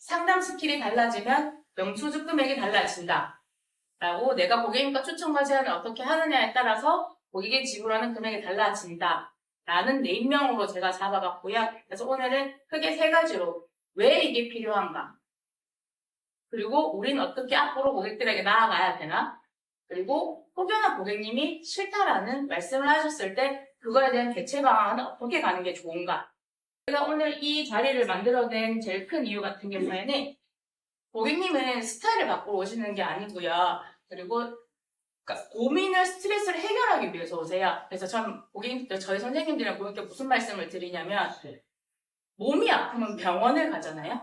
상담 스킬이 달라지면 영수증 금액이 달라진다. 라고 내가 고객님과 추천과 제안을 어떻게 하느냐에 따라서 고객이 지불하는 금액이 달라진다. 라는 네임명으로 제가 잡아봤고요. 그래서 오늘은 크게 세 가지로 왜 이게 필요한가? 그리고 우린 어떻게 앞으로 고객들에게 나아가야 되나? 그리고 혹여나 고객님이 싫다라는 말씀을 하셨을 때 그거에 대한 대체 방안은 어떻게 가는 게 좋은가? 제가 오늘 이 자리를 만들어낸 제일 큰 이유 같은 경우에는 고객님은 스타일을 바꾸러 오시는 게 아니고요. 그리고 그러니까 고민을 스트레스를 해결하기 위해서 오세요. 그래서 저는 고객님들, 저희 선생님들이랑 고객님께 무슨 말씀을 드리냐면 몸이 아프면 병원을 가잖아요.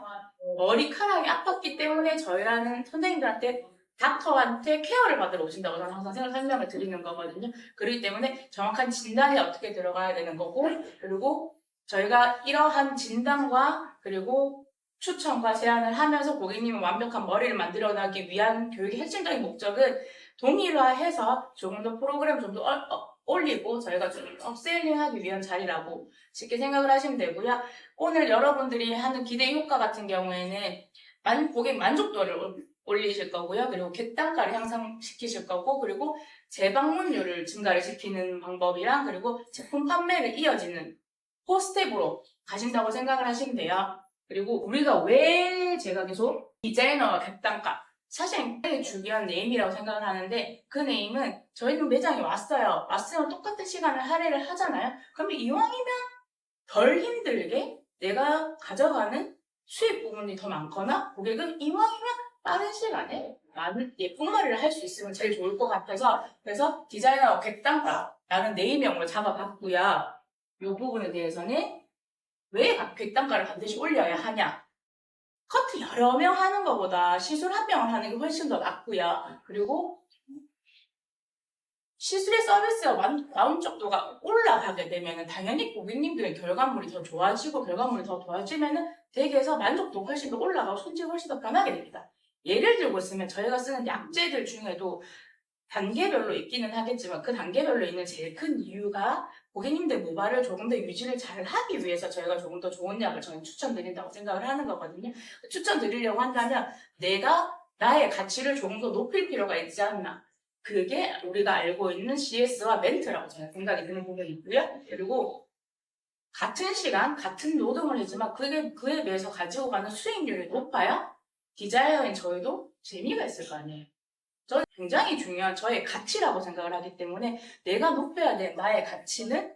머리카락이 아팠기 때문에 저희라는 선생님들한테 닥터한테 케어를 받으러 오신다고 저는 항상 설명을 드리는 거거든요. 그렇기 때문에 정확한 진단이 어떻게 들어가야 되는 거고, 그리고 저희가 이러한 진단과 그리고 추천과 제안을 하면서 고객님은 완벽한 머리를 만들어나기 위한 교육의 핵심적인 목적은 동일화해서 조금 더 프로그램 좀 더 올리고 저희가 좀 업셀링하기 위한 자리라고 쉽게 생각을 하시면 되고요. 오늘 여러분들이 하는 기대 효과 같은 경우에는 고객 만족도를 올리실 거고요. 그리고 객단가를 향상시키실 거고, 그리고 재방문율을 증가를 시키는 방법이랑, 그리고 제품 판매를 이어지는 포스텝으로 가신다고 생각을 하시면 돼요. 그리고 우리가 왜 제가 계속 디자이너와 객단가, 사실 굉장히 중요한 네임이라고 생각을 하는데, 그 네임은 저희는 매장에 왔어요. 왔으면 똑같은 시간을 할애를 하잖아요. 그러면 이왕이면 덜 힘들게 내가 가져가는 수익 부분이 더 많거나 고객은 이왕이면 빠른 시간에 많은 예쁜 머리를 할 수 있으면 제일 좋을 것 같아서, 그래서 디자이너 객단가라는 네임명으로 잡아봤고요. 이 부분에 대해서는 왜 객단가를 반드시 올려야 하냐? 커트 여러 명 하는 것보다 시술 한 명을 하는 게 훨씬 더 낫고요. 그리고 시술의 서비스가 만족도가 올라가게 되면 당연히 고객님들의 결과물이 더 좋아지고, 결과물이 더 좋아지면 댁에서 만족도가 훨씬 더 올라가고 손질이 훨씬 더 편하게 됩니다. 예를 들고 있으면 저희가 쓰는 약재들 중에도 단계별로 있기는 하겠지만 그 단계별로 있는 제일 큰 이유가 고객님들 모발을 조금 더 유지를 잘 하기 위해서 저희가 조금 더 좋은 약을 저는 추천드린다고 생각을 하는 거거든요. 추천드리려고 한다면 내가 나의 가치를 조금 더 높일 필요가 있지 않나. 그게 우리가 알고 있는 CS와 멘트라고 저는 생각이 드는 부분이 있고요. 그리고 같은 시간, 같은 노동을 했지만 그에 비해서 가지고 가는 수익률이 높아야 디자이너인 저희도 재미가 있을 거 아니에요. 저는 굉장히 중요한 저의 가치라고 생각을 하기 때문에 내가 높여야 될 나의 가치는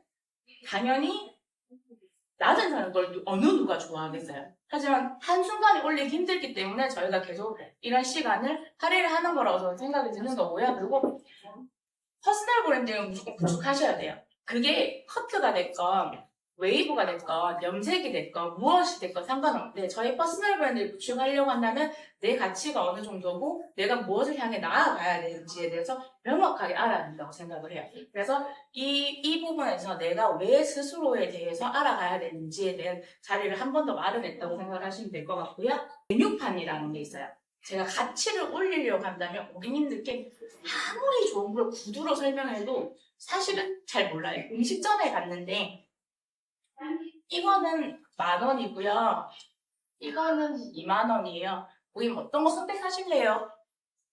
당연히 낮은 사는 걸 어느 누가 좋아하겠어요. 하지만 한순간에 올리기 힘들기 때문에 저희가 계속 이런 시간을 할애를 하는 거라고 저는 생각이 드는 거고요. 그리고 퍼스널 브랜딩을 무조건 구축하셔야 돼요. 그게 커트가 됐건 웨이브가 됐건 염색이 됐건 무엇이 됐건 상관없는데 저희 퍼스널 브랜드를 구축하려고 한다면 내 가치가 어느 정도고 내가 무엇을 향해 나아가야 되는지에 대해서 명확하게 알아야 된다고 생각을 해요. 그래서 이 부분에서 내가 왜 스스로에 대해서 알아가야 되는지에 대한 자리를 한 번 더 마련했다고 생각을 하시면 될 것 같고요. 메뉴판이라는 게 있어요. 제가 가치를 올리려고 한다면 고객님들께 아무리 좋은 걸 구두로 설명해도 사실은 잘 몰라요. 음식점에 갔는데 이거는 10,000원이고요. 이거는 20,000원이에요. 고객님 어떤 거 선택하실래요?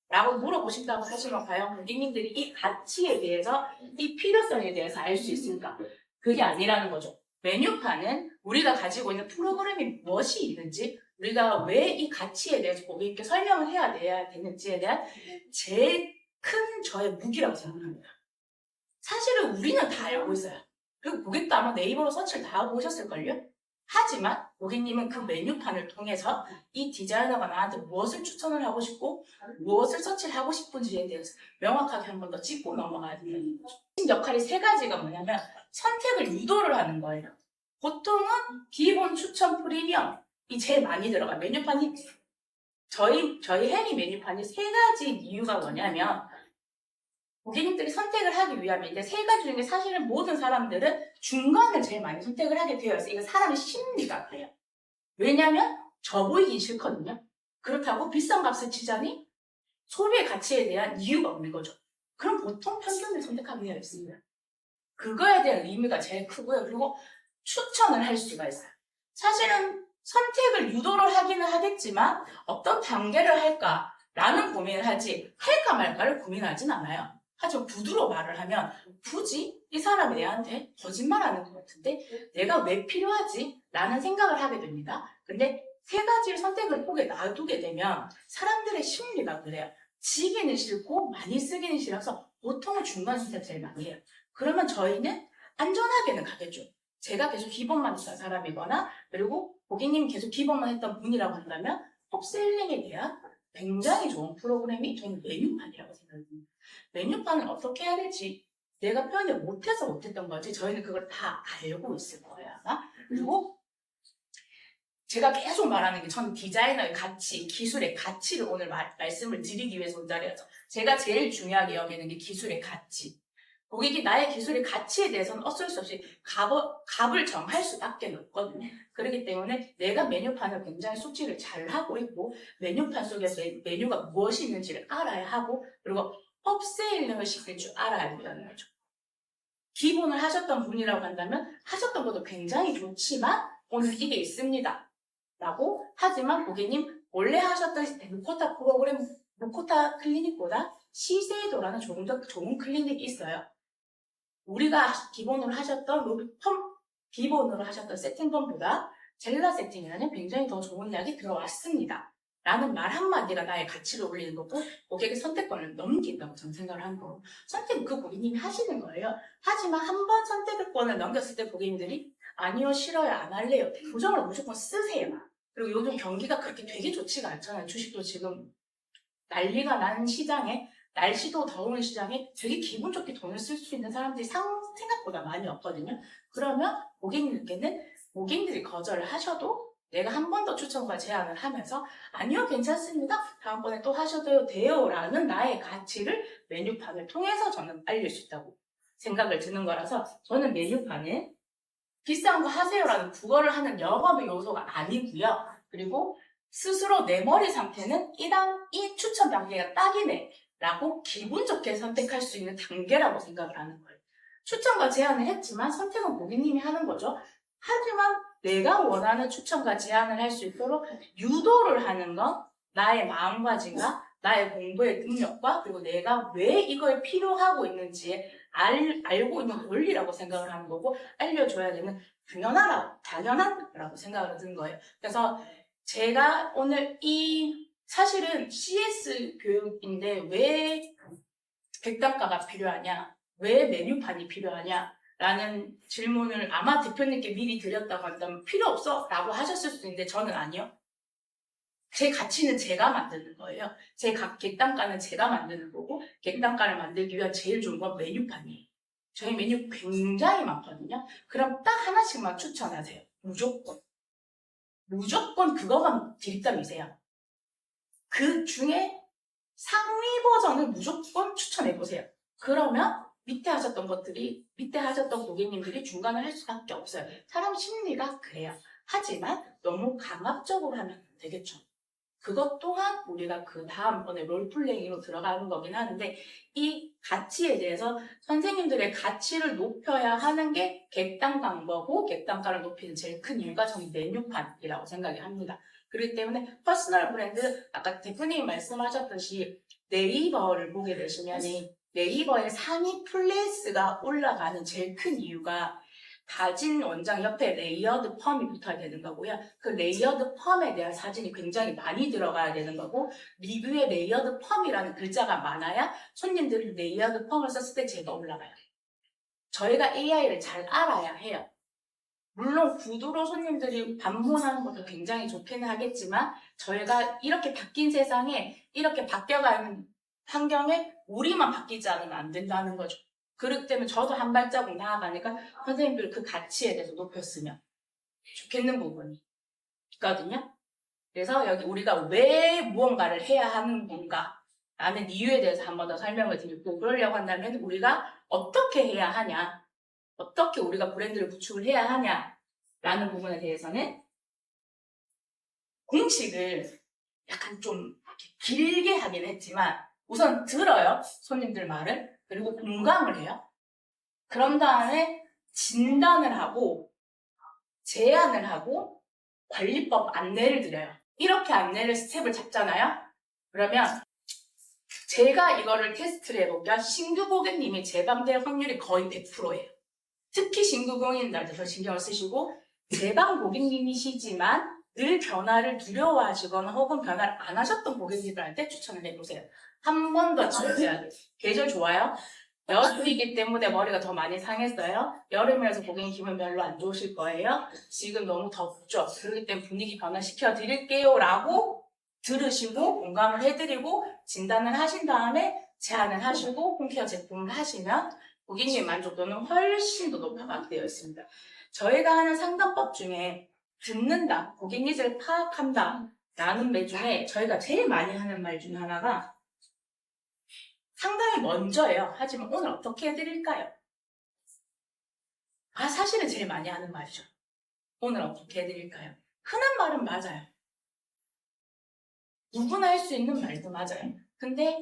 라고 물어보신다고 하시면 과연 고객님들이 이 가치에 대해서, 이 필요성에 대해서 알 수 있을까? 그게 아니라는 거죠. 메뉴판은 우리가 가지고 있는 프로그램이 무엇이 있는지, 우리가 왜 이 가치에 대해서 고객님께 설명을 해야 되는지에 대한 제일 큰 저의 무기라고 생각합니다. 사실은 우리는 다 알고 있어요. 그리고 고객도 아마 네이버로 서치를 다 하고 오셨을걸요? 하지만 고객님은 그 메뉴판을 통해서 이 디자이너가 나한테 무엇을 추천을 하고 싶고 무엇을 서치를 하고 싶은지에 대해서 명확하게 한 번 더 짚고 넘어가야 된다는 거죠. 역할이 세 가지가 뭐냐면 선택을 유도를 하는 거예요. 보통은 기본, 추천, 프리미엄이 제일 많이 들어가요. 메뉴판이 저희 해리 메뉴판이 세 가지 이유가 뭐냐면 고객님들이 선택을 하기 위함인데 세 가지 중에 사실은 모든 사람들은 중간을 제일 많이 선택을 하게 되어 있어요. 이거 사람의 심리가 그래요. 왜냐하면 저 보이긴 싫거든요. 그렇다고 비싼 값을 치자니 소비의 가치에 대한 이유가 없는 거죠. 그럼 보통 평균을 선택하게 되어 있습니다. 그거에 대한 의미가 제일 크고요. 그리고 추천을 할 수가 있어요. 사실은 선택을 유도를 하기는 하겠지만 어떤 단계를 할까라는 고민을 하지 할까 말까를 고민하진 않아요. 하지만 구두로 말을 하면 굳이 이 사람이 내한테 거짓말하는 것 같은데 내가 왜 필요하지? 라는 생각을 하게 됩니다. 근데 세 가지를 선택을 포기에 놔두게 되면 사람들의 심리가 그래요. 지기는 싫고 많이 쓰기는 싫어서 보통은 중간 선택 제일 많이 해요. 그러면 저희는 안전하게는 가겠죠. 제가 계속 기본만 했던 사람이거나 그리고 고객님이 계속 기본만 했던 분이라고 한다면 업셀링에 대한 굉장히 좋은 프로그램이 저는 메뉴판이라고 생각합니다. 메뉴판을 어떻게 해야 될지 내가 표현을 못해서 못했던 거지 저희는 그걸 다 알고 있을 거예요 아마. 그리고 제가 계속 말하는 게 저는 디자이너의 가치, 기술의 가치를 오늘 말씀을 드리기 위해서 온 자리라서 제가 제일 중요하게 여기는 게 기술의 가치. 고객이 나의 기술의 가치에 대해서는 어쩔 수 없이 값을 정할 수밖에 없거든요. 그렇기 때문에 내가 메뉴판을 굉장히 숙지를 잘 하고 있고 메뉴판 속에 메뉴가 무엇이 있는지를 알아야 하고 그리고 업세일링을 시킬 줄 알아야 된다는 거죠. 기본을 하셨던 분이라고 한다면 하셨던 것도 굉장히 좋지만 오늘 이게 있습니다. 라고 하지만 고객님 원래 하셨던 무코타 프로그램, 무코타 클리닉보다 시세이도라는 조금 더 좋은 클리닉이 있어요. 우리가 기본으로 하셨던 기본으로 하셨던 세팅펌보다 젤라 세팅이라는 굉장히 더 좋은 약이 들어왔습니다. 라는 말 한마디가 나의 가치를 올리는 거고 고객의 선택권을 넘긴다고 저는 생각을 하는 거고 선택은 그 고객님이 하시는 거예요. 하지만 한 번 선택권을 넘겼을 때 고객님들이 아니요, 싫어요, 안 할래요. 부정을 무조건 쓰세요. 그리고 요즘 경기가 그렇게 되게 좋지가 않잖아요. 주식도 지금 난리가 나는 시장에 날씨도 더운 시장에 되게 기분 좋게 돈을 쓸 수 있는 사람들이 생각보다 많이 없거든요. 그러면 고객님들이 거절을 하셔도 내가 한 번 더 추천과 제안을 하면서 아니요 괜찮습니다. 다음번에 또 하셔도 돼요 라는 나의 가치를 메뉴판을 통해서 저는 알릴 수 있다고 생각을 드는 거라서 저는 메뉴판은 비싼 거 하세요라는 국어를 하는 영업의 요소가 아니고요. 그리고 스스로 내 머리 상태는 이 추천 단계가 딱이네 라고 기분 좋게 선택할 수 있는 단계라고 생각을 하는 거예요. 추천과 제안을 했지만 선택은 고객님이 하는 거죠. 하지만 내가 원하는 추천과 제안을 할 수 있도록 유도를 하는 건 나의 마음가짐과 나의 공부의 능력과 그리고 내가 왜 이걸 필요하고 있는지 알고 있는 원리라고 생각을 하는 거고 알려줘야 되는 당연하다라고 생각을 드는 거예요. 그래서 제가 오늘 사실은 CS 교육인데 왜 객단가가 필요하냐, 왜 메뉴판이 필요하냐 라는 질문을 아마 대표님께 미리 드렸다고 한다면 필요 없어 라고 하셨을 수 있는데 저는 아니요. 제 가치는 제가 만드는 거예요. 제 객단가는 제가 만드는 거고 객단가를 만들기 위한 제일 좋은 건 메뉴판이에요. 저희 메뉴 굉장히 많거든요. 그럼 딱 하나씩만 추천하세요. 무조건 그거만 딜담이세요. 그 중에 상위 버전을 무조건 추천해보세요. 그러면 밑에 하셨던 고객님들이 중간을 할 수밖에 없어요. 사람 심리가 그래요. 하지만 너무 강압적으로 하면 안 되겠죠. 그것 또한 우리가 그 다음번에 롤플레잉으로 들어가는 거긴 하는데 이 가치에 대해서 선생님들의 가치를 높여야 하는 게 객단가인 거고 객단가를 높이는 제일 큰 이유가 저는 메뉴판이라고 생각이 합니다. 그렇기 때문에 퍼스널 브랜드 아까 대표님이 말씀하셨듯이 네이버를 보게 되시면 네이버의 상위 플레이스가 올라가는 제일 큰 이유가 다진 원장 옆에 레이어드 펌이 붙어야 되는 거고요. 그 레이어드 펌에 대한 사진이 굉장히 많이 들어가야 되는 거고 리뷰에 레이어드 펌이라는 글자가 많아야 손님들이 레이어드 펌을 썼을 때 제가 올라가요. 저희가 AI를 잘 알아야 해요. 물론 구두로 손님들이 방문하는 것도 굉장히 좋기는 하겠지만 저희가 이렇게 바뀐 세상에 이렇게 바뀌어가는 환경에 우리만 바뀌지 않으면 안 된다는 거죠. 그렇기 때문에 저도 한 발자국 나아가니까 선생님들 그 가치에 대해서 높였으면 좋겠는 부분이 있거든요. 그래서 여기 우리가 왜 무언가를 해야 하는 건가 라는 이유에 대해서 한 번 더 설명을 드리고 그러려고 한다면 우리가 어떻게 해야 하냐 어떻게 우리가 브랜드를 구축을 해야 하냐라는 부분에 대해서는 공식을 약간 좀 길게 하긴 했지만 우선 들어요. 손님들 말을. 그리고 공감을 해요. 그런 다음에 진단을 하고 제안을 하고 관리법 안내를 드려요. 이렇게 안내를 스텝을 잡잖아요. 그러면 제가 이거를 테스트를 해보면 신규 고객님이 재방될 확률이 거의 100%예요. 특히 신규 고객님들한테 더 신경을 쓰시고 재방 고객님이시지만 늘 변화를 두려워하시거나 혹은 변화를 안 하셨던 고객님들한테 추천을 해보세요. 한 번 더 진지하게. 계절 좋아요? 여름이기 때문에 머리가 더 많이 상했어요. 여름이라서 고객님 기분 별로 안 좋으실 거예요. 지금 너무 덥죠. 그렇기 때문에 분위기 변화시켜 드릴게요 라고 들으시고 공감을 해드리고 진단을 하신 다음에 제안을 하시고 홈케어 제품을 하시면 고객님 만족도는 훨씬 더 높아가게 되어 있습니다. 저희가 하는 상담법 중에 듣는다, 고객 니즈를 파악한다 라는 말 중에 저희가 제일 많이 하는 말 중에 하나가 상담이 먼저예요. 하지만 오늘 어떻게 해드릴까요? 사실은 제일 많이 하는 말이죠. 오늘 어떻게 해드릴까요? 흔한 말은 맞아요. 누구나 할 수 있는 말도 맞아요. 근데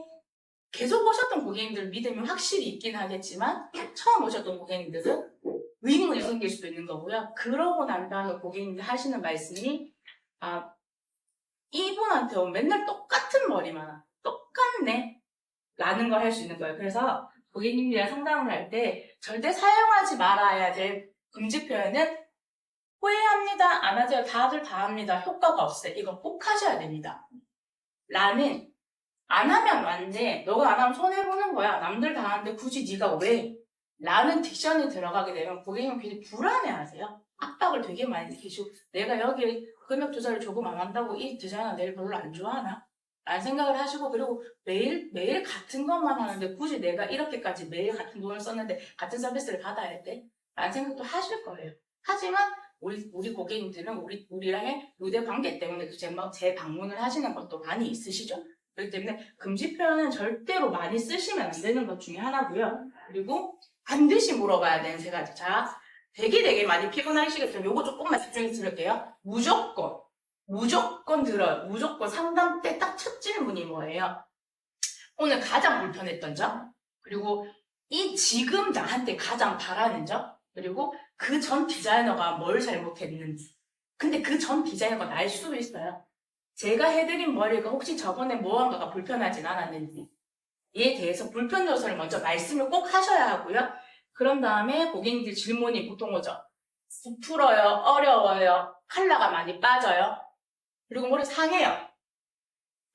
계속 오셨던 고객님들 믿음이 확실히 있긴 하겠지만 처음 오셨던 고객님들은 의문이 생길 수도 있는 거고요. 그러고 난 다음에 고객님들 하시는 말씀이 이분한테 맨날 똑같은 머리만 똑같네 라는 걸 할 수 있는 거예요. 그래서 고객님들이랑 상담을 할 때 절대 사용하지 말아야 될 금지 표현은 후회합니다, 안 하세요, 다들 다 합니다, 효과가 없어요. 이거 꼭 하셔야 됩니다. 라는 안 하면 안 돼, 너가 안 하면 손해보는 거야, 남들 다 하는데 굳이 네가 왜? 라는 딕션이 들어가게 되면 고객님 굉장히 불안해하세요. 압박을 되게 많이 느끼시고 내가 여기 금액 조절을 조금 안 한다고 이 디자이너 내일 별로 안 좋아하나? 라는 생각을 하시고 그리고 매일 같은 것만 하는데 굳이 내가 이렇게까지 매일 같은 돈을 썼는데 같은 서비스를 받아야 돼? 라는 생각도 하실 거예요. 하지만 우리 고객님들은 우리랑의 유대 관계 때문에 제 방문을 하시는 것도 많이 있으시죠? 그렇기 때문에 금지 표현은 절대로 많이 쓰시면 안 되는 것 중에 하나고요. 그리고 반드시 물어봐야 되는 세 가지. 자, 되게 많이 피곤하시겠지만 요거 조금만 집중해서 들을게요. 무조건 들어요. 무조건 상담 때 딱 첫 질문이 뭐예요? 오늘 가장 불편했던 점, 그리고 지금 나한테 가장 바라는 점, 그리고 그 전 디자이너가 뭘 잘못했는지. 근데 그 전 디자이너가 날 수도 있어요. 제가 해드린 머리가 혹시 저번에 무언가가 불편하진 않았는지 이에 대해서 불편 요소를 먼저 말씀을 꼭 하셔야 하고요. 그런 다음에 고객님들 질문이 보통 오죠. 부풀어요, 어려워요, 컬러가 많이 빠져요, 그리고 머리 상해요.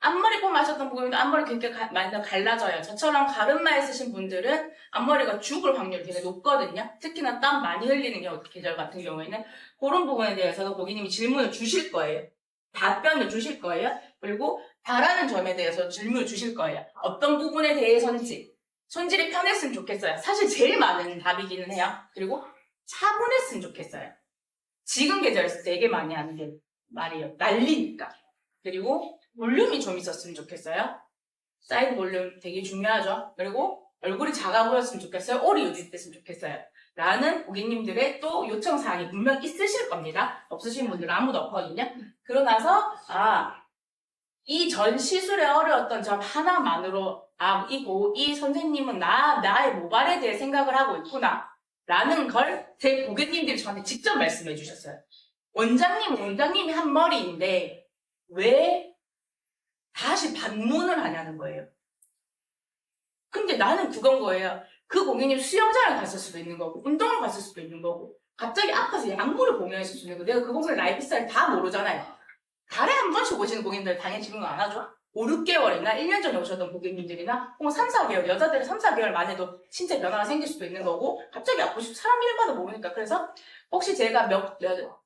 앞머리 꼭 마셨던 분들은 앞머리 굉장히 많이 갈라져요. 저처럼 가르마 있으신 분들은 앞머리가 죽을 확률이 되게 높거든요. 특히나 땀 많이 흘리는 계절 같은 경우에는 그런 부분에 대해서도 고객님이 질문을 주실 거예요. 답변을 주실 거예요. 그리고 바라는 점에 대해서 질문을 주실 거예요. 어떤 부분에 대해서인지. 손질이 편했으면 좋겠어요. 사실 제일 많은 답이기는 해요. 그리고 차분했으면 좋겠어요. 지금 계절에서 되게 많이 하는 게 말이에요. 난리니까. 그리고 볼륨이 좀 있었으면 좋겠어요. 사이드 볼륨 되게 중요하죠. 그리고 얼굴이 작아 보였으면 좋겠어요. 오리 유지됐으면 좋겠어요. 라는 고객님들의 또 요청사항이 분명 있으실 겁니다. 없으신 분들은 아무도 없거든요. 그러나서 이 전 시술에 어려웠던 점 하나만으로 이 선생님은 나의 모발에 대해 생각을 하고 있구나 라는 걸 제 고객님들이 저한테 직접 말씀해 주셨어요. 원장님이 한 머리인데 왜 다시 반문을 하냐는 거예요. 근데 나는 그건 거예요. 그 고객님 수영장을 갔을 수도 있는 거고 운동을 갔을 수도 있는 거고 갑자기 아파서 약물을 복용했을 수도 있는 거고 내가 그 고객님 라이프 스타일 다 모르잖아요. 달에 한 번씩 오시는 고객님들 당연히 질문 안 하죠. 5, 6개월이나 1년 전에 오셨던 고객님들이나 혹은 3, 4개월, 여자들은 3, 4개월 만에도 신체 변화가 생길 수도 있는 거고 갑자기 아프시고 사람 일마다 모르니까. 그래서 혹시 제가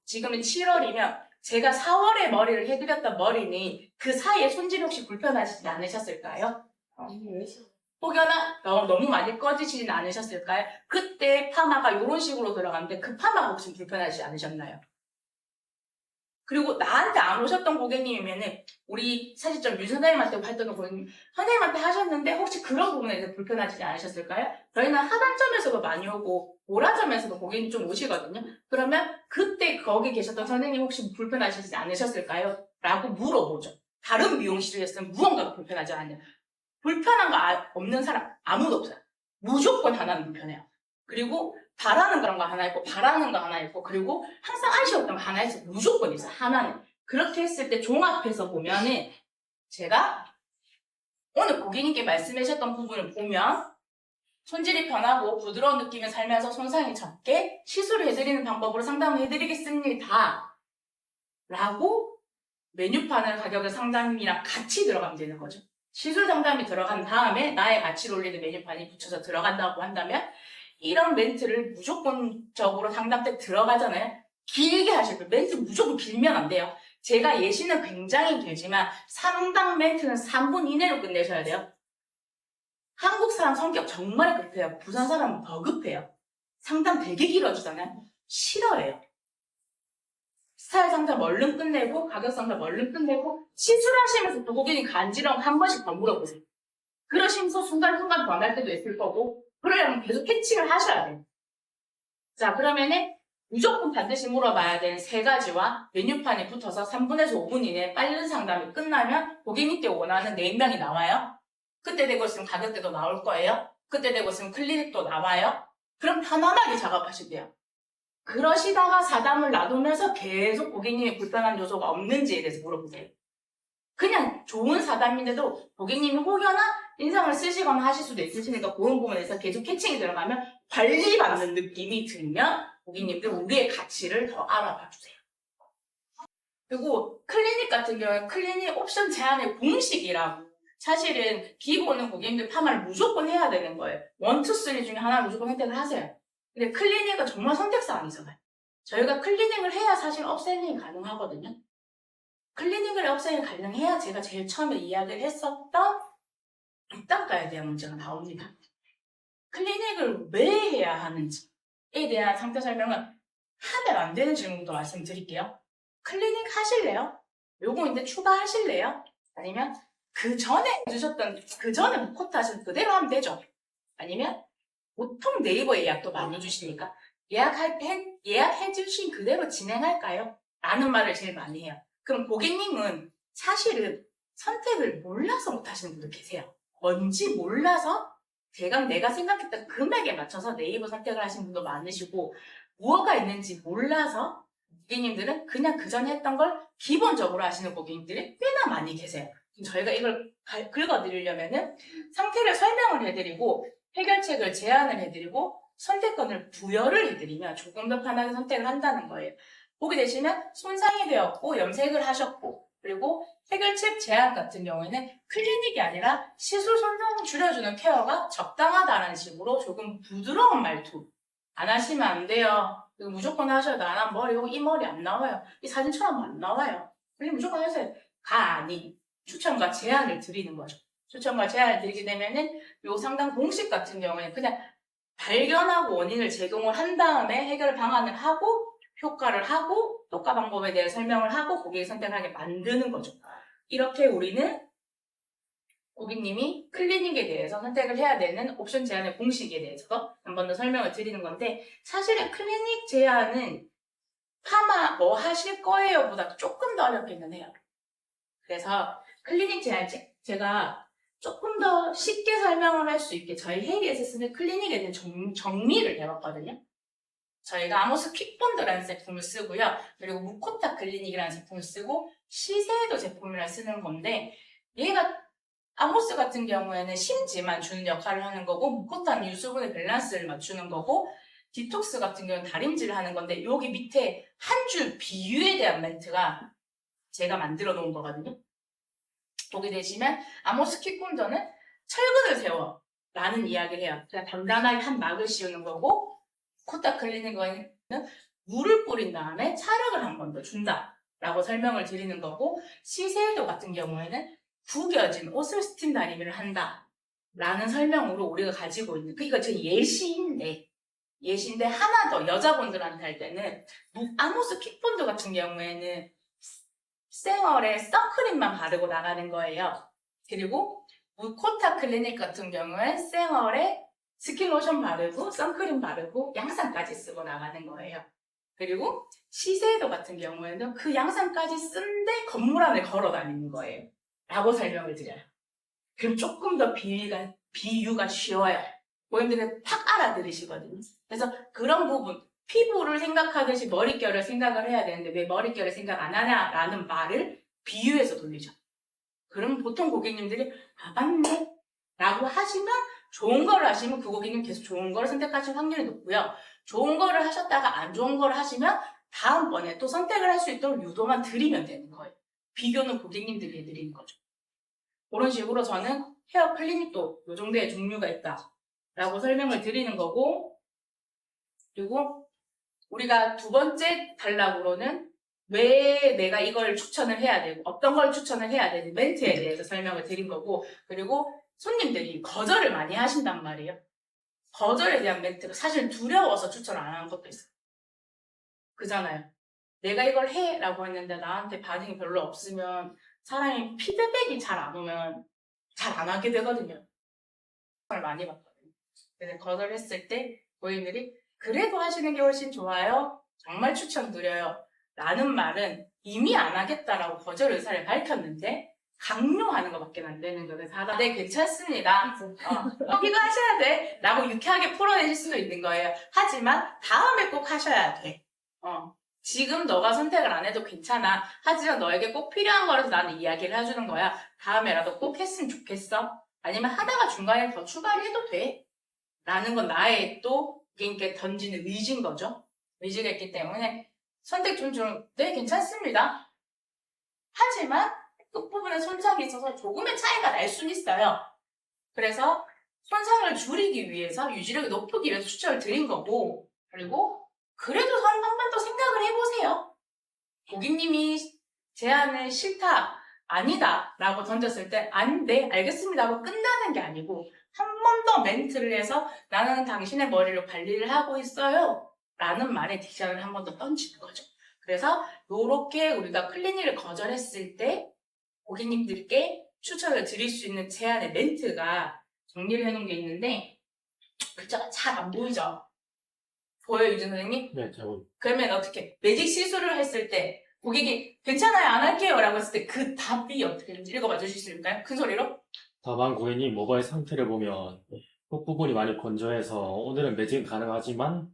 지금은 7월이면 제가 4월에 머리를 해드렸던 머리니 그 사이에 손질이 혹시 불편하시지 않으셨을까요? 혹여나 너무 많이 꺼지시진 않으셨을까요? 그때 파마가 이런 식으로 들어갔는데 그 파마가 혹시 불편하시지 않으셨나요? 그리고 나한테 안 오셨던 고객님이면은 우리 사실점 유 선생님한테 했던 고객님 선생님한테 하셨는데 혹시 그런 부분에 대해서 불편하시지 않으셨을까요? 저희는 하단점에서도 많이 오고 오라점에서도 고객님 좀 오시거든요. 그러면 그때 거기 계셨던 선생님 혹시 불편하시지 않으셨을까요? 라고 물어보죠. 다른 미용실이었으면 무언가가 불편하지 않아요. 불편한 거 없는 사람 아무도 없어요. 무조건 하나는 불편해요. 그리고 바라는 그런 거 하나 있고 바라는 거 하나 있고 그리고 항상 아쉬웠던 거 하나 있어. 무조건 있어. 하나는. 그렇게 했을 때 종합해서 보면은 제가 오늘 고객님께 말씀하셨던 부분을 보면 손질이 편하고 부드러운 느낌을 살면서 손상이 적게 시술을 해드리는 방법으로 상담을 해드리겠습니다. 라고 메뉴판을 가격을 상담이랑 같이 들어가면 되는 거죠. 시술 상담이 들어간 다음에 나의 가치를 올리는 메뉴판이 붙여서 들어간다고 한다면 이런 멘트를 무조건적으로 상담 때 들어가잖아요. 길게 하실 거예요. 멘트 무조건 길면 안 돼요. 제가 예시는 굉장히 길지만 상담 멘트는 3분 이내로 끝내셔야 돼요. 한국 사람 성격 정말 급해요. 부산 사람은 더 급해요. 상담 되게 길어지잖아요. 싫어해요. 스타일 상담 얼른 끝내고 가격 상담 얼른 끝내고 시술하시면서 또 고객님 간지러움 한 번씩 더 물어보세요. 그러시면서 순간순간 변할 때도 있을 거고 그러려면 계속 캐칭을 하셔야 돼요. 자, 그러면은 무조건 반드시 물어봐야 되는 3가지와 메뉴판이 붙어서 3분에서 5분 이내에 빠른 상담이 끝나면 고객님께 원하는 네임명이 나와요. 그때 되고 있으면 가격대도 나올 거예요. 그때 되고 있으면 클리닉도 나와요. 그럼 편안하게 작업하시대요. 그러시다가 사담을 놔두면서 계속 고객님의 불편한 요소가 없는지에 대해서 물어보세요. 그냥 좋은 사담인데도 고객님이 혹여나 인상을 쓰시거나 하실 수도 있으시니까 그런 부분에서 계속 캐칭이 들어가면 관리받는 느낌이 들면 고객님들 우리의 가치를 더 알아봐 주세요. 그리고 클리닉 같은 경우에 클리닉 옵션 제한의 공식이라고 사실은 기본은 고객님들 파마를 무조건 해야 되는 거예요. 1, 2, 3 중에 하나를 무조건 혜택을 하세요. 근데 클리닉은 정말 선택사항이잖아요. 저희가 클리닉을 해야 사실 업셀링이 가능하거든요. 클리닉을 업셀링 가능해야 제가 제일 처음에 이야기를 했었던 뒷단가에 대한 문제가 나옵니다. 클리닉을 왜 해야 하는지에 대한 상태 설명은 하면 안 되는 질문도 말씀드릴게요. 클리닉 하실래요? 요거 이제 추가하실래요? 아니면 그 전에 해주셨던, 그 전에 무코트 하신 그대로 하면 되죠? 아니면 보통 네이버 예약도 많이 주시니까 예약해 주신 그대로 진행할까요? 라는 말을 제일 많이 해요. 그럼 고객님은 사실은 선택을 몰라서 못 하시는 분들 계세요. 뭔지 몰라서 대강 내가 생각했던 금액에 맞춰서 네이버 선택을 하시는 분도 많으시고 무엇가 있는지 몰라서 고객님들은 그냥 그 전에 했던 걸 기본적으로 하시는 고객님들이 꽤나 많이 계세요. 저희가 이걸 긁어드리려면은 상태를 설명을 해드리고 해결책을 제안을 해드리고 선택권을 부여를 해드리면 조금 더 편하게 선택을 한다는 거예요. 보게 되시면 손상이 되었고 염색을 하셨고 그리고 해결책 제안 같은 경우에는 클리닉이 아니라 시술 손상을 줄여주는 케어가 적당하다는 식으로 조금 부드러운 말투 안 하시면 안 돼요. 이거 무조건 하셔야 돼. 안 하면 머리고 이 머리 안 나와요. 이 사진처럼 안 나와요. 그럼 무조건 하세요. 가 아닌 추천과 제안을 드리는 거죠. 추천과 제안을 드리게 되면은 요 상담 공식 같은 경우에는 그냥 발견하고 원인을 제공을 한 다음에 해결 방안을 하고 효과를 하고 효과 방법에 대해 설명을 하고 고객이 선택하게 만드는 거죠. 이렇게 우리는 고객님이 클리닉에 대해서 선택을 해야 되는 옵션 제한의 공식에 대해서 한 번 더 설명을 드리는 건데 사실은 클리닉 제한은 파마 뭐 하실 거예요 보다 조금 더 어렵기는 해요. 그래서 클리닉 제한 제가 조금 더 쉽게 설명을 할 수 있게 저희 헤이리에서 쓰는 클리닉에 대한 정리를 해봤거든요. 저희가 아모스 퀵본드라는 제품을 쓰고요. 그리고 무코타 클리닉이라는 제품을 쓰고 시세도 제품이라 쓰는 건데 얘가 아모스 같은 경우에는 심지만 주는 역할을 하는 거고 무코타는 유수분의 밸런스를 맞추는 거고 디톡스 같은 경우는 다림질을 하는 건데 여기 밑에 한 줄 비유에 대한 멘트가 제가 만들어 놓은 거거든요. 보게 되시면 아모스 퀵본드는 철근을 세워 라는 이야기를 해요. 그냥 단단하게 한 막을 씌우는 거고 코타 클리닉은 물을 뿌린 다음에 차력을 한 번 더 준다 라고 설명을 드리는 거고 시세일도 같은 경우에는 구겨진 옷을 스팀 다리미를 한다 라는 설명으로 우리가 가지고 있는 이거 저 예시인데 하나 더 여자분들한테 할 때는 아모스 퀵본드 같은 경우에는 생얼에 선크림만 바르고 나가는 거예요. 그리고 무코타 클리닉 같은 경우엔 생얼에 스킨로션 바르고 선크림 바르고 양산까지 쓰고 나가는 거예요. 그리고 시세이도 같은 경우에는 그 양산까지 쓴데 건물 안에 걸어 다니는 거예요. 라고 설명을 드려요. 그럼 조금 더 비유가 쉬워요. 고객님들은 팍 알아들으시거든요. 그래서 그런 부분, 피부를 생각하듯이 머릿결을 생각을 해야 되는데 왜 머릿결을 생각 안 하냐라는 말을 비유해서 돌리죠. 그럼 보통 고객님들이 아 맞네 라고 하시면 좋은 거를 하시면 그 고객님 계속 좋은 거를 선택하실 확률이 높고요. 좋은 거를 하셨다가 안 좋은 거를 하시면 다음번에 또 선택을 할 수 있도록 유도만 드리면 되는 거예요. 비교는 고객님들이 해드리는 거죠. 그런 식으로 저는 헤어 클리닉도 이 정도의 종류가 있다 라고 설명을 드리는 거고, 그리고 우리가 두 번째 단락으로는 왜 내가 이걸 추천을 해야 되고 어떤 걸 추천을 해야 되는 멘트에 대해서 설명을 드린 거고, 그리고 손님들이 거절을 많이 하신단 말이에요. 거절에 대한 멘트가 사실 두려워서 추천 안 하는 것도 있어요. 그잖아요. 내가 이걸 해 라고 했는데 나한테 반응이 별로 없으면 사람이 피드백이 잘 안 오면 잘 안 하게 되거든요. 정말 많이 봤거든요. 그래서 거절했을 때 고객님들이 그래도 하시는 게 훨씬 좋아요. 정말 추천드려요. 라는 말은 이미 안 하겠다라고 거절 의사를 밝혔는데 강요하는 것밖에 안 되는 거예요. 그래서 네 괜찮습니다. 이거 하셔야 돼. 라고 유쾌하게 풀어내실 수도 있는 거예요. 하지만 다음에 꼭 하셔야 돼. 지금 너가 선택을 안 해도 괜찮아. 하지만 너에게 꼭 필요한 거라서 나는 이야기를 해주는 거야. 다음에라도 꼭 했으면 좋겠어. 아니면 하다가 중간에 더 추가를 해도 돼. 라는 건 나의 또 고객님께 던지는 의지인 거죠. 의지가 있기 때문에 선택 존중, 네 괜찮습니다. 하지만 끝부분에 손상이 있어서 조금의 차이가 날 수는 있어요. 그래서 손상을 줄이기 위해서 유지력이 높이기 위해서 추천을 드린 거고, 그리고 그래도 한 번 더 생각을 해보세요. 고객님이 제안을 싫다, 아니다 라고 던졌을 때 네, 알겠습니다 하고 끝나는 게 아니고 한 번 더 멘트를 해서 나는 당신의 머리로 관리를 하고 있어요 라는 말의 딕션을 한 번 더 던지는 거죠. 그래서 이렇게 우리가 클리닉을 거절했을 때 고객님들께 추천을 드릴 수 있는 제안의 멘트가 정리를 해놓은 게 있는데 글자가 잘 안 보이죠? 보여요, 유진 선생님? 네, 잘 보입니다. 그러면 어떻게 매직 시술을 했을 때 고객이 괜찮아요, 안 할게요 라고 했을 때 그 답이 어떻게 되는지 읽어봐 주실 수 있을까요? 큰 소리로? 다만 고객님 모바일 상태를 보면 끝부분이 많이 건조해서 오늘은 매직은 가능하지만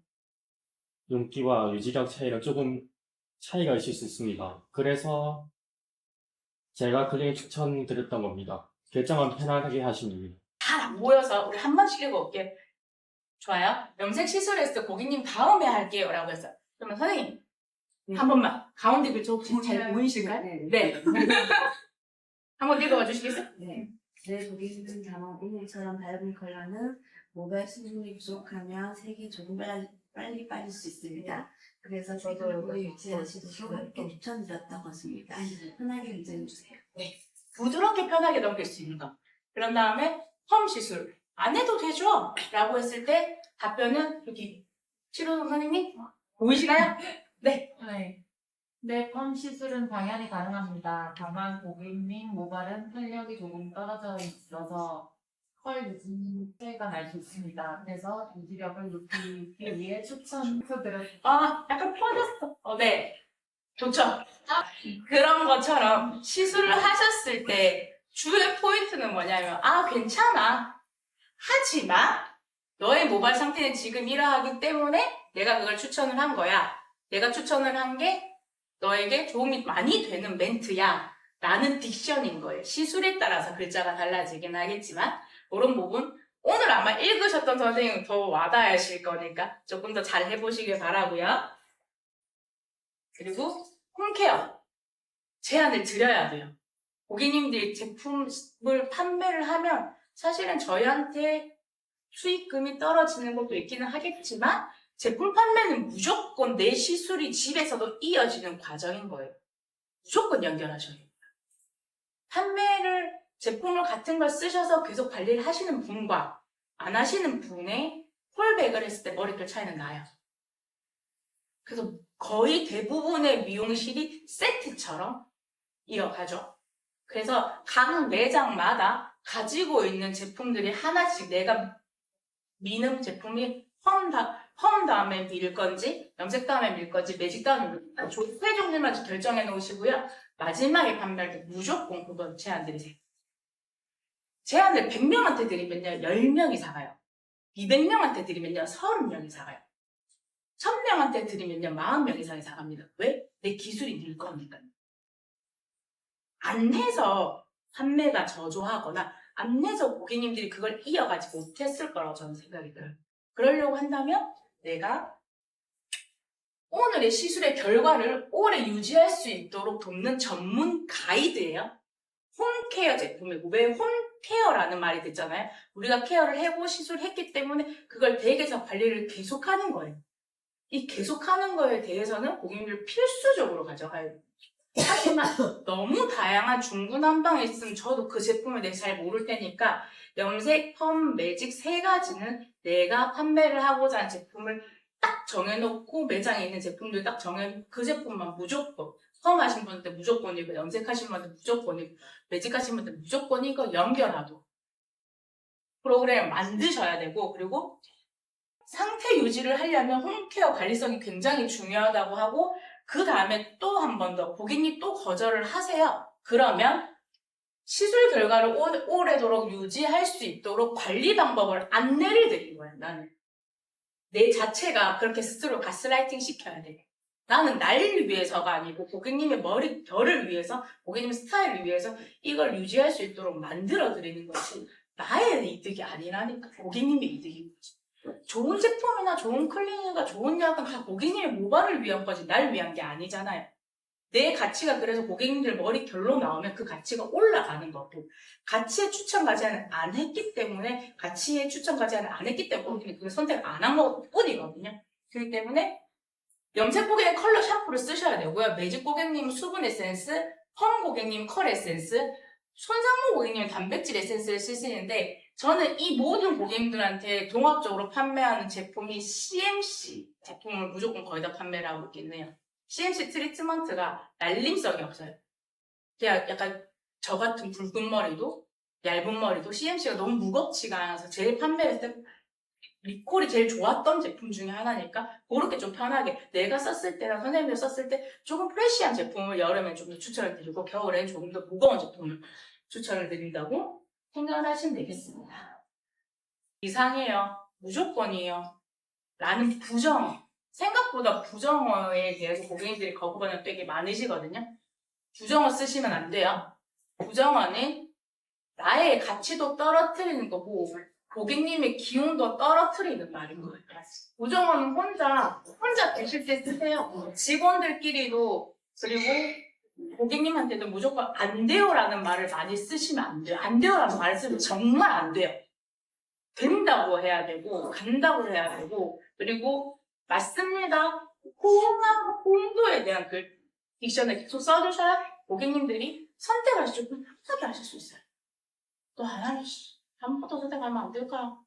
윤기와 유지력 차이가 조금 차이가 있을 수 있습니다. 그래서 제가 클리닉 추천드렸던 겁니다. 결정은 편하게 하시면 됩니다. 잘 안 보여서 우리 한 번씩 읽어볼게요. 좋아요. 염색 시술했을 때 고객님 다음에 할게요 라고 했어요. 그러면 선생님 한 번만 가운데 글자 혹시 잘 보이실까요? 네. 한번 읽어봐 주시겠어요? 네. 내 고객님 단어처럼 밝은 컬러는 모발 수분이 부족하면 색이 조금 빨리 빠질 수 있습니다. 그래서 색을 오래 유지하시도록 이렇게 추천드렸던 것입니다. 편하게 유지해주세요. 부드럽게 편하게 넘길 수 있는 거. 그런 다음에 펌 시술 안 해도 되죠? 라고 했을 때 답변은 여기 치료선 선생님 보이시나요? 네. 네, 펌 시술은 당연히 가능합니다. 다만 고객님 모발은 탄력이 조금 떨어져 있어서 컬 유지가 날 수 있습니다. 그래서 유지력을 높이기 위해 추천드렸습니다. 아, 약간 퍼졌어. 네. 좋죠? 그런 것처럼 시술을 하셨을 때 주의 포인트는 뭐냐면, 괜찮아. 하지만 너의 모발 상태는 지금 이러하기 때문에 내가 그걸 추천을 한 거야. 내가 추천을 한 게 너에게 도움이 많이 되는 멘트야. 라는 딕션인 거예요. 시술에 따라서 글자가 달라지긴 하겠지만, 그런 부분 오늘 아마 읽으셨던 선생님은 더 와닿으실 거니까 조금 더 잘 해보시길 바라고요. 그리고 홈케어 제안을 드려야 돼요. 고객님들이 제품을 판매를 하면 사실은 저희한테 수익금이 떨어지는 것도 있기는 하겠지만 제품 판매는 무조건 내 시술이 집에서도 이어지는 과정인 거예요. 무조건 연결하셔야 됩니다. 판매를 제품을 같은 걸 쓰셔서 계속 관리를 하시는 분과 안 하시는 분의 콜백을 했을 때 머릿결 차이는 나요. 그래서 거의 대부분의 미용실이 세트처럼 이어가죠. 그래서 각 매장마다 가지고 있는 제품들이 하나씩 내가 미는 제품이 펌 다음에 밀 건지, 염색 다음에 밀 건지, 매직 다음에 밀 건지, 세 종류만 결정해 놓으시고요. 마지막에 판매할 때 무조건 그건 제안 드리세요. 제안을 100명한테 드리면요, 10명이 사가요. 200명한테 드리면요, 30명 이상 가요. 1000명한테 드리면요, 40명 이상이 사갑니다. 왜? 내 기술이 늘 거니까요. 안 해서 판매가 저조하거나 안 해서 고객님들이 그걸 이어가지 못했을 거라고 저는 생각이 들어요. 그러려고 한다면 내가 오늘의 시술의 결과를 오래 유지할 수 있도록 돕는 전문 가이드예요. 홈케어 제품이고, 왜 홈케어라는 말이 됐잖아요. 우리가 케어를 하고 시술했기 때문에 그걸 댁에서 관리를 계속하는 거예요. 이 계속하는 거에 대해서는 고객님들 필수적으로 가져가야 돼요. 하지만 너무 다양한 중구난방에 있으면 저도 그 제품에 대해서 잘 모를 테니까 염색, 펌, 매직 세 가지는 내가 판매를 하고자 하는 제품을 딱 정해놓고, 매장에 있는 제품들 딱 정해놓고 그 제품만 무조건, 펌 하신 분한테 무조건이고, 염색하신 분한테 무조건이고, 매직하신 분한테 무조건이고 연결하고 프로그램을 만드셔야 되고, 그리고 상태 유지를 하려면 홈케어 관리성이 굉장히 중요하다고 하고, 그 다음에 또 한 번 더 고객님 또 거절을 하세요. 그러면 시술 결과를 오래도록 유지할 수 있도록 관리 방법을 안내를 드린 거예요. 나는 내 자체가 그렇게 스스로 가스라이팅 시켜야 돼. 나는 나를 위해서가 아니고 고객님의 머리 결을 위해서, 고객님 스타일을 위해서 이걸 유지할 수 있도록 만들어 드리는 것이 나의 이득이 아니라니까, 고객님의 이득인 거지. 좋은 제품이나 좋은 클리닉이나 좋은 약은 다 고객님의 모발을 위한 거지 날 위한 게 아니잖아요. 내 가치가 그래서 고객님들 머리 결로 나오면 그 가치가 올라가는 거고, 가치에 추천 과제는 안 했기 때문에, 가치에 추천 과제는 안 했기 때문에 고객님이 그 선택을 안 한 것뿐이거든요. 그렇기 때문에 염색 고객님 컬러 샴푸를 쓰셔야 되고요. 매직 고객님 수분 에센스, 펌 고객님 컬 에센스, 손상모 고객님 단백질 에센스를 쓰시는데, 저는 이 모든 고객님들한테 종합적으로 판매하는 제품이 CMC 제품을 무조건 거의 다 판매를 하고 있긴 해요. CMC 트리트먼트가 날림성이 없어요. 그냥 약간 저 같은 붉은 머리도, 얇은 머리도 CMC가 너무 무겁지가 않아서 제일 판매했을 때 리콜이 제일 좋았던 제품 중에 하나니까, 그렇게 좀 편하게 내가 썼을 때나 선생님들 썼을 때 조금 프레시한 제품을 여름엔 좀 더 추천을 드리고, 겨울엔 조금 더 무거운 제품을 추천을 드린다고 생각을 하시면 되겠습니다. 이상해요. 무조건이에요. 라는 부정어. 생각보다 부정어에 대해서 고객님들이 거부반응 되게 많으시거든요. 부정어 쓰시면 안 돼요. 부정어는 나의 가치도 떨어뜨리는 거고, 고객님의 기운도 떨어뜨리는 말인 거예요. 부정어는 혼자 계실 때 쓰세요. 직원들끼리도, 그리고 고객님한테도 무조건 안 돼요라는 말을 많이 쓰시면 안 돼요. 안 돼요라는 말을 쓰면 정말 안 돼요. 된다고 해야 되고, 간다고 해야 되고, 그리고 맞습니다. 호응하고 호응도에 대한 그 딕션을 계속 써주셔야 고객님들이 선택을 조금 편하게 하실 수 있어요. 또 하나씩 한 번 더 선택하면 안 될까요?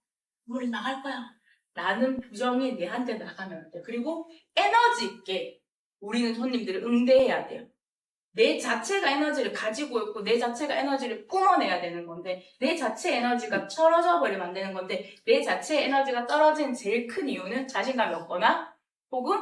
우리 나갈 거야. 라는 부정이 내한테 나가면 안 돼요. 그리고 에너지 있게 우리는 손님들을 응대해야 돼요. 내 자체가 에너지를 가지고 있고 내 자체가 에너지를 뿜어내야 되는 건데, 내 자체 에너지가 떨어져 버리면 안 되는 건데, 내 자체 에너지가 떨어진 제일 큰 이유는 자신감이 없거나 혹은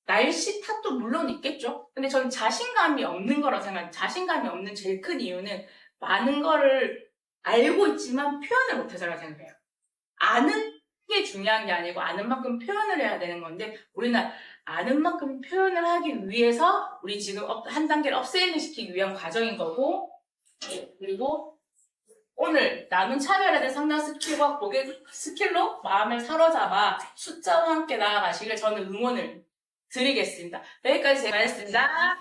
날씨 탓도 물론 있겠죠. 근데 저는 자신감이 없는 거라고 생각해요. 자신감이 없는 제일 큰 이유는 많은 거를 알고 있지만 표현을 못해서라고 생각해요. 아는 게 중요한 게 아니고 아는 만큼 표현을 해야 되는 건데, 우리는 아는 만큼 표현을 하기 위해서 우리 지금 한 단계를 업세일링 시키기 위한 과정인 거고, 그리고 오늘 나눈 차별화된 상담 스킬과 고객 스킬로 마음을 사로잡아 숫자와 함께 나아가시길 저는 응원을 드리겠습니다. 여기까지 제가 했습니다.